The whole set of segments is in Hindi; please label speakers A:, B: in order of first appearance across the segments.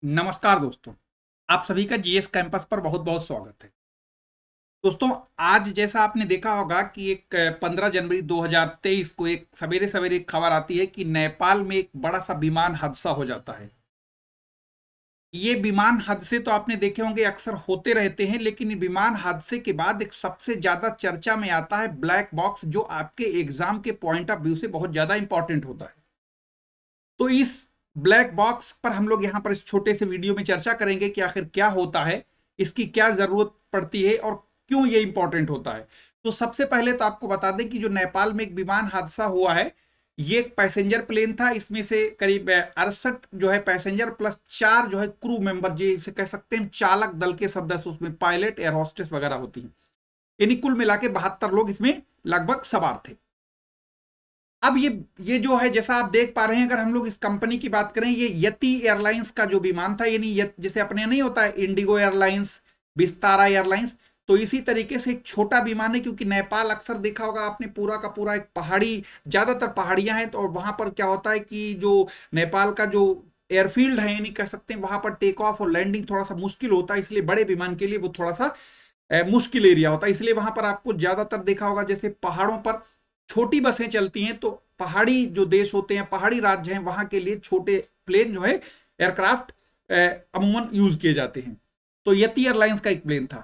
A: नमस्कार दोस्तों। आप सभी का जीएस कैंपस पर बहुत बहुत स्वागत है। दोस्तों, आज जैसा आपने देखा होगा कि एक 15 जनवरी 2023 को एक सवेरे सवेरे एक खबर आती है कि नेपाल में एक बड़ा सा विमान हादसा हो जाता है। ये विमान हादसे तो आपने देखे होंगे, अक्सर होते रहते हैं, लेकिन विमान हादसे के बाद एक सबसे ज्यादा चर्चा में आता है ब्लैक बॉक्स, जो आपके एग्जाम के पॉइंट ऑफ व्यू से बहुत ज्यादा इंपॉर्टेंट होता है। तो इस ब्लैक बॉक्स पर हम लोग यहाँ पर इस छोटे से वीडियो में चर्चा करेंगे कि आखिर क्या होता है, इसकी क्या जरूरत पड़ती है और क्यों ये इंपॉर्टेंट होता है। तो सबसे पहले तो आपको बता दें कि जो नेपाल में एक विमान हादसा हुआ है, ये एक पैसेंजर प्लेन था। इसमें से करीब 68 जो है पैसेंजर प्लस 4 जो है क्रू मेंबर, जिसे कह सकते हैं चालक दल के सदस्य, उसमें पायलट एयर होस्टेस वगैरह होती हैं। यानी कुल मिला के 72 लोग इसमें लगभग सवार थे। अब ये जो है, जैसा आप देख पा रहे हैं, अगर हम लोग इस कंपनी की बात करें, ये यति एयरलाइंस का जो विमान था, यानी जैसे अपने नहीं होता है इंडिगो एयरलाइंस, विस्तारा एयरलाइंस, तो इसी तरीके से एक छोटा विमान है। क्योंकि नेपाल अक्सर देखा होगा आपने, पूरा का पूरा एक पहाड़ी, ज्यादातर पहाड़ियां हैं, तो और वहां पर क्या होता है कि जो नेपाल का जो एयरफील्ड है, यानी कह सकते हैं वहां पर टेक ऑफ और लैंडिंग थोड़ा सा मुश्किल होता है, इसलिए बड़े विमान के लिए वो थोड़ा सा मुश्किल एरिया होता है। इसलिए वहां पर आपको ज्यादातर देखा होगा, जैसे पहाड़ों पर छोटी बसें चलती हैं, तो पहाड़ी जो देश होते हैं, पहाड़ी राज्य हैं, वहां के लिए छोटे प्लेन जो है, एयरक्राफ्ट अमूमन यूज किए जाते हैं। तो यति एयरलाइंस का एक प्लेन था।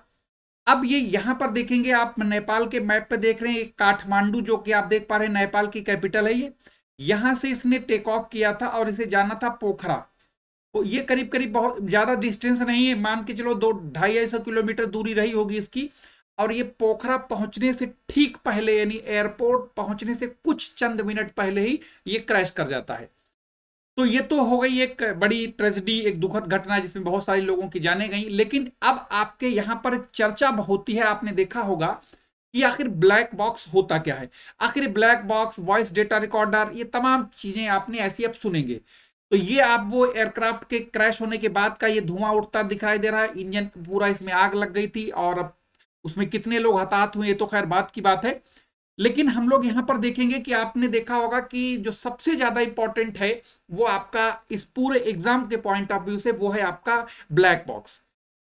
A: अब ये यहां पर देखेंगे आप, नेपाल के मैप पे देख रहे हैं काठमांडू, जो कि आप देख पा रहे हैं नेपाल की कैपिटल है ये। यहां से इसने टेक ऑफ किया था और इसे जाना था पोखरा। तो ये करीब करीब बहुत ज्यादा डिस्टेंस नहीं है, मान के चलो 200-250 किलोमीटर दूरी रही होगी इसकी। और ये पोखरा पहुंचने से ठीक पहले, यानी एयरपोर्ट पहुंचने से कुछ चंद मिनट पहले ही ये क्रैश कर जाता है। तो ये तो हो गई एक बड़ी ट्रेजेडी, एक दुखद घटना जिसमें बहुत सारे लोगों की जाने गई। लेकिन अब आपके यहां पर चर्चा होती है, आपने देखा होगा कि आखिर ब्लैक बॉक्स होता क्या है। आखिर black box, voice data recorder, ये तमाम चीजें आपने ऐसी अब सुनेंगे। तो ये आप वो एयरक्राफ्ट के क्रैश होने के बाद का ये धुआं उठता दिखाई दे रहा है, इंजन पूरा इसमें आग लग गई थी, और अब उसमें कितने लोग हताहत हुए ये तो खैर बात की बात है। लेकिन हम लोग यहां पर देखेंगे कि आपने देखा होगा कि जो सबसे ज्यादा इंपॉर्टेंट है, वो आपका इस पूरे एग्जाम के पॉइंट ऑफ व्यू से, वो है आपका ब्लैक बॉक्स।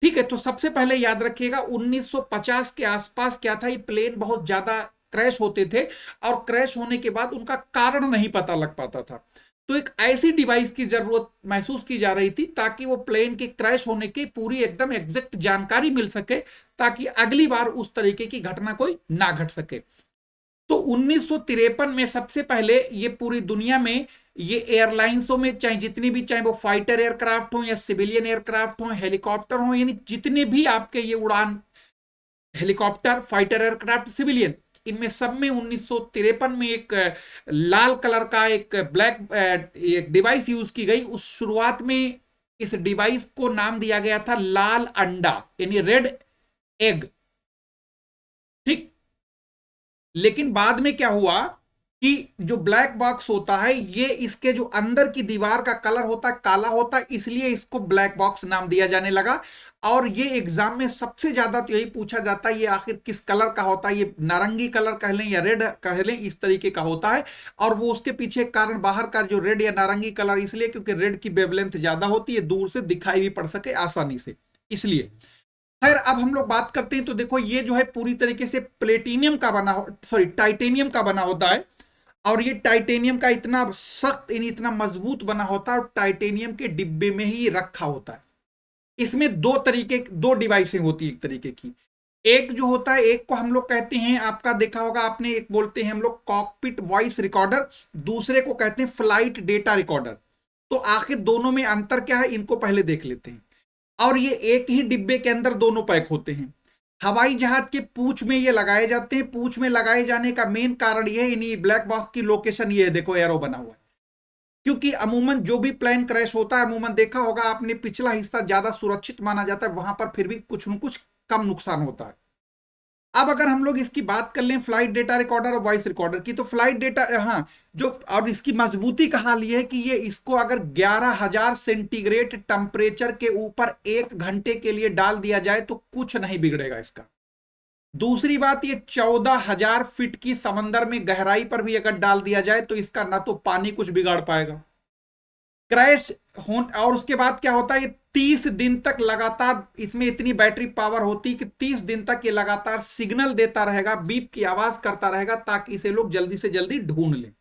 A: ठीक है, तो सबसे पहले याद रखिएगा 1950 के आसपास क्या था, ये प्लेन बहुत ज्यादा क्रैश होते थे, और क्रैश होने के बाद उनका कारण नहीं पता लग पाता था। तो एक ऐसी डिवाइस की जरूरत महसूस की जा रही थी, ताकि वो प्लेन के क्रैश होने की पूरी एकदम एग्जैक्ट जानकारी मिल सके, ताकि अगली बार उस तरीके की घटना कोई ना घट सके। तो 1953 में सबसे पहले ये पूरी दुनिया में, ये एयरलाइंसों में, चाहे जितनी भी, चाहे वो फाइटर एयरक्राफ्ट हो या सिविलियन एयरक्राफ्ट हो, हेलीकॉप्टर हो, यानी जितने भी आपके ये उड़ान, हेलीकॉप्टर, फाइटर एयरक्राफ्ट, सिविलियन, इनमें सब में 1953 में एक लाल कलर का एक ब्लैक एक डिवाइस यूज की गई। उस शुरुआत में इस डिवाइस को नाम दिया गया था लाल अंडा, यानी रेड एग। ठीक। लेकिन बाद में क्या हुआ कि जो ब्लैक बॉक्स होता है, ये इसके जो अंदर की दीवार का कलर होता है काला होता है, इसलिए इसको ब्लैक बॉक्स नाम दिया जाने लगा। और ये एग्जाम में सबसे ज्यादा तो यही पूछा जाता है, ये आखिर किस कलर का होता है, ये नारंगी कलर कह लें या रेड कह लें, इस तरीके का होता है। और वो उसके पीछे कारण, बाहर का जो रेड या नारंगी कलर, इसलिए क्योंकि रेड की वेवलेंथ ज्यादा होती है, दूर से दिखाई भी पड़ सके आसानी से, इसलिए। खैर, अब हम लोग बात करते हैं, तो देखो ये जो है पूरी तरीके से प्लेटिनियम का बना हो, सॉरी टाइटेनियम का बना होता है। और ये टाइटेनियम का इतना सख्त, यानी इतना मजबूत बना होता है, और टाइटेनियम के डिब्बे में ही रखा होता है। इसमें दो डिवाइसें होती है एक तरीके की। एक जो होता है, एक को हम लोग कहते हैं, आपका देखा होगा आपने, एक बोलते हैं हम लोग कॉकपिट वॉइस रिकॉर्डर, दूसरे को कहते हैं फ्लाइट डेटा रिकॉर्डर। तो आखिर दोनों में अंतर क्या है, इनको पहले देख लेते हैं। और ये एक ही डिब्बे के अंदर दोनों पैक होते हैं। हवाई जहाज के पूंछ में ये लगाए जाते हैं। पूंछ में लगाए जाने का मेन कारण ये है, इन्हीं ब्लैक बॉक्स की लोकेशन ये है, देखो एरो बना हुआ है। क्योंकि अमूमन जो भी प्लेन क्रैश होता है, अमूमन देखा होगा आपने, पिछला हिस्सा ज्यादा सुरक्षित माना जाता है, वहां पर फिर भी कुछ न कुछ कम नुकसान होता है। अब अगर हम लोग इसकी बात कर लें फ्लाइट डेटा रिकॉर्डर और वॉइस रिकॉर्डर की, तो फ्लाइट डेटा, हाँ, जो और इसकी मजबूती का हाल ये है कि ये इसको अगर 11,000 सेंटीग्रेड टेम्परेचर के ऊपर 1 घंटे के लिए डाल दिया जाए तो कुछ नहीं बिगड़ेगा इसका। दूसरी बात, ये 14,000 फीट की समंदर में गहराई पर भी अगर डाल दिया जाए तो इसका ना तो पानी कुछ बिगाड़ पाएगा, क्रैश हो, और उसके बाद क्या होता है, ये 30 दिन तक लगातार, इसमें इतनी बैटरी पावर होती कि 30 दिन तक ये लगातार सिग्नल देता रहेगा, बीप की आवाज करता रहेगा, ताकि इसे लोग जल्दी से जल्दी ढूंढ लें।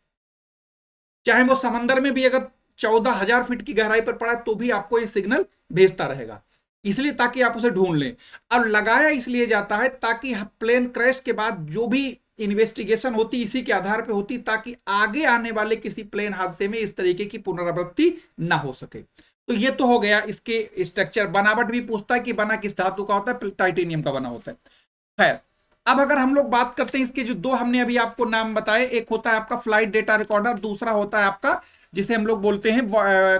A: चाहे वो समंदर में भी अगर 14,000 फीट की गहराई पर पड़ा है तो भी आपको ये सिग्नल भेजता रहेगा, इसलिए ताकि आप उसे ढूंढ लें। और लगाया इसलिए जाता है ताकि प्लेन क्रैश के बाद जो भी इन्वेस्टिगेशन होती इसी के आधार पर होती, ताकि आगे आने वाले किसी प्लेन हादसे में इस तरीके की पुनरावृत्ति ना हो सके। तो ये तो हो गया इसके स्ट्रक्चर। बनावट भी पूछता है कि बना किस धातु का होता है, टाइटेनियम का बना होता है। खैर, अब अगर हम लोग बात करते हैं इसके जो दो हमने अभी आपको नाम बताए, एक होता है आपका फ्लाइट डेटा रिकॉर्डर, दूसरा होता है आपका जिसे हम लोग बोलते हैं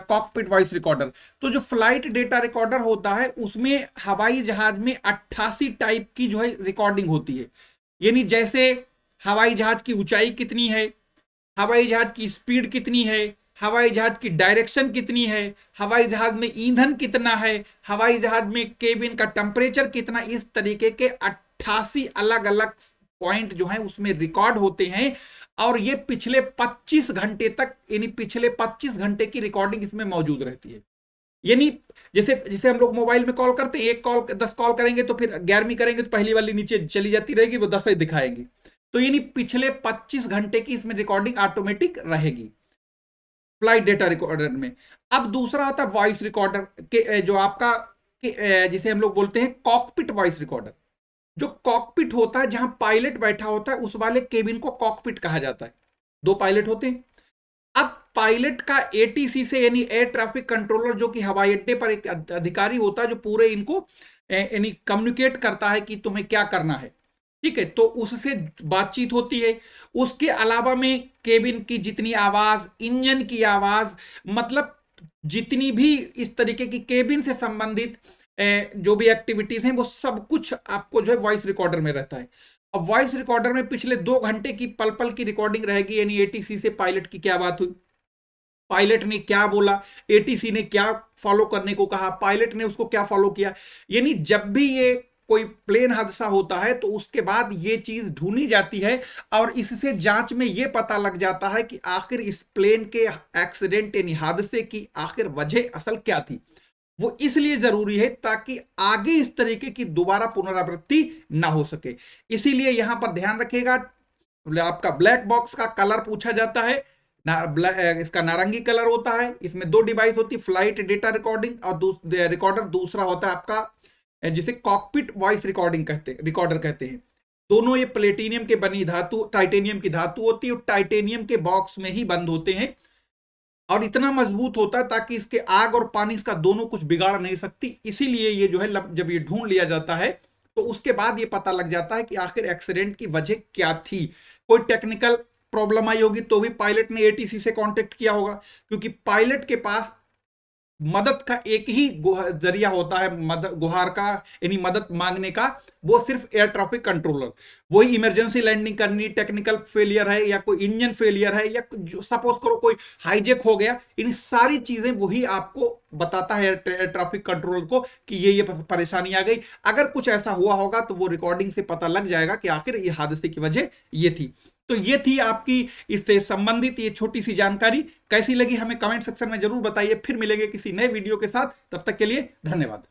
A: कॉकपिट वॉइस रिकॉर्डर। तो जो फ्लाइट डेटा रिकॉर्डर होता है उसमें हवाई जहाज में 88 टाइप की जो है रिकॉर्डिंग होती है। यानी जैसे हवाई जहाज की ऊंचाई कितनी है, हवाई जहाज की स्पीड कितनी है, हवाई जहाज की डायरेक्शन कितनी है, हवाई जहाज में ईंधन कितना है, हवाई जहाज में केबिन का टेम्परेचर कितना, इस तरीके के 88 अलग अलग पॉइंट जो है उसमें रिकॉर्ड होते हैं। और ये पिछले 25 घंटे तक, यानी पिछले 25 घंटे की रिकॉर्डिंग इसमें मौजूद रहती है। यानी जैसे जैसे हम लोग मोबाइल में कॉल करते हैं, एक कॉल 10 कॉल करेंगे तो फिर 11वीं करेंगे तो पहली वाली नीचे चली जाती रहेगी, वो 10 दिखाएंगे। तो यानी पिछले 25 घंटे की इसमें रिकॉर्डिंग ऑटोमेटिक रहेगी फ्लाइट डेटा रिकॉर्डर में। अब दूसरा आता है वॉइस रिकॉर्डर के, जो आपका जिसे हम लोग बोलते हैं कॉकपिट वॉइस रिकॉर्डर। जो कॉकपिट होता है जहां पायलट बैठा होता है उस वाले केबिन को कॉकपिट कहा जाता है। दो पायलट होते हैं। अब पायलट का एटीसी से, यानी एयर ट्रैफिक कंट्रोलर, जो कि हवाई अड्डे पर एक अधिकारी होता है जो पूरे इनको यानी कम्युनिकेट करता है कि तुम्हें क्या करना है, ठीक है, तो उससे बातचीत होती है। उसके अलावा में केबिन की जितनी आवाज, इंजन की आवाज, मतलब जितनी भी इस तरीके की केबिन से संबंधित जो भी एक्टिविटीज हैं वो सब कुछ आपको जो है वॉइस रिकॉर्डर में रहता है। अब वॉइस रिकॉर्डर में पिछले 2 घंटे की पल पल की रिकॉर्डिंग रहेगी, यानी एटीसी से पायलट की क्या बात हुई, पायलट ने क्या बोला, एटीसी ने क्या फॉलो करने को कहा, पायलट ने उसको क्या फॉलो किया। यानी जब भी ये कोई प्लेन हादसा होता है तो उसके बाद ये चीज ढूंढी जाती है और इससे जांच में ये पता लग जाता है कि आखिर इस प्लेन के एक्सीडेंट यानी हादसे की आखिर वजह असल क्या थी। वो इसलिए जरूरी है ताकि आगे इस तरीके की दोबारा पुनरावृत्ति ना हो सके। इसीलिए यहां पर ध्यान रखिएगा, आपका ब्लैक बॉक्स का कलर पूछा जाता है, इसका नारंगी कलर होता है। इसमें दो डिवाइस होती है, फ्लाइट डेटा रिकॉर्डिंग और रिकॉर्डर, दूसरा होता है आपका जिसे कॉकपिट वॉइस रिकॉर्डर कहते हैं। दोनों ये प्लेटिनियम के बनी धातु, टाइटेनियम की धातु होती है और टाइटेनियम के बॉक्स में ही बंद होते हैं और इतना मजबूत होता है ताकि इसके आग और पानी इसका दोनों कुछ बिगाड़ नहीं सकती। इसीलिए ये जो है जब ये ढूंढ लिया जाता है तो उसके बाद ये पता लग जाता है कि आखिर एक्सीडेंट की वजह क्या थी। कोई टेक्निकल प्रॉब्लम आई होगी तो भी पायलट ने एटीसी से कांटेक्ट किया होगा, क्योंकि पायलट के पास मदद का एक ही जरिया होता है, गुहार का, यानी मदद मांगने का, वो सिर्फ एयर ट्रैफिक कंट्रोलर। वही इमरजेंसी लैंडिंग करनी, टेक्निकल फेलियर है या कोई इंजन फेलियर है या सपोज करो कोई हाईजेक हो गया, इन सारी चीजें वही आपको बताता है एयर ट्रैफिक कंट्रोलर को कि ये परेशानी आ गई। अगर कुछ ऐसा हुआ होगा तो वो रिकॉर्डिंग से पता लग जाएगा कि आखिर ये हादसे की वजह ये थी। तो ये थी आपकी इससे संबंधित ये छोटी सी जानकारी। कैसी लगी हमें कमेंट सेक्शन में जरूर बताइए। फिर मिलेंगे किसी नए वीडियो के साथ, तब तक के लिए धन्यवाद।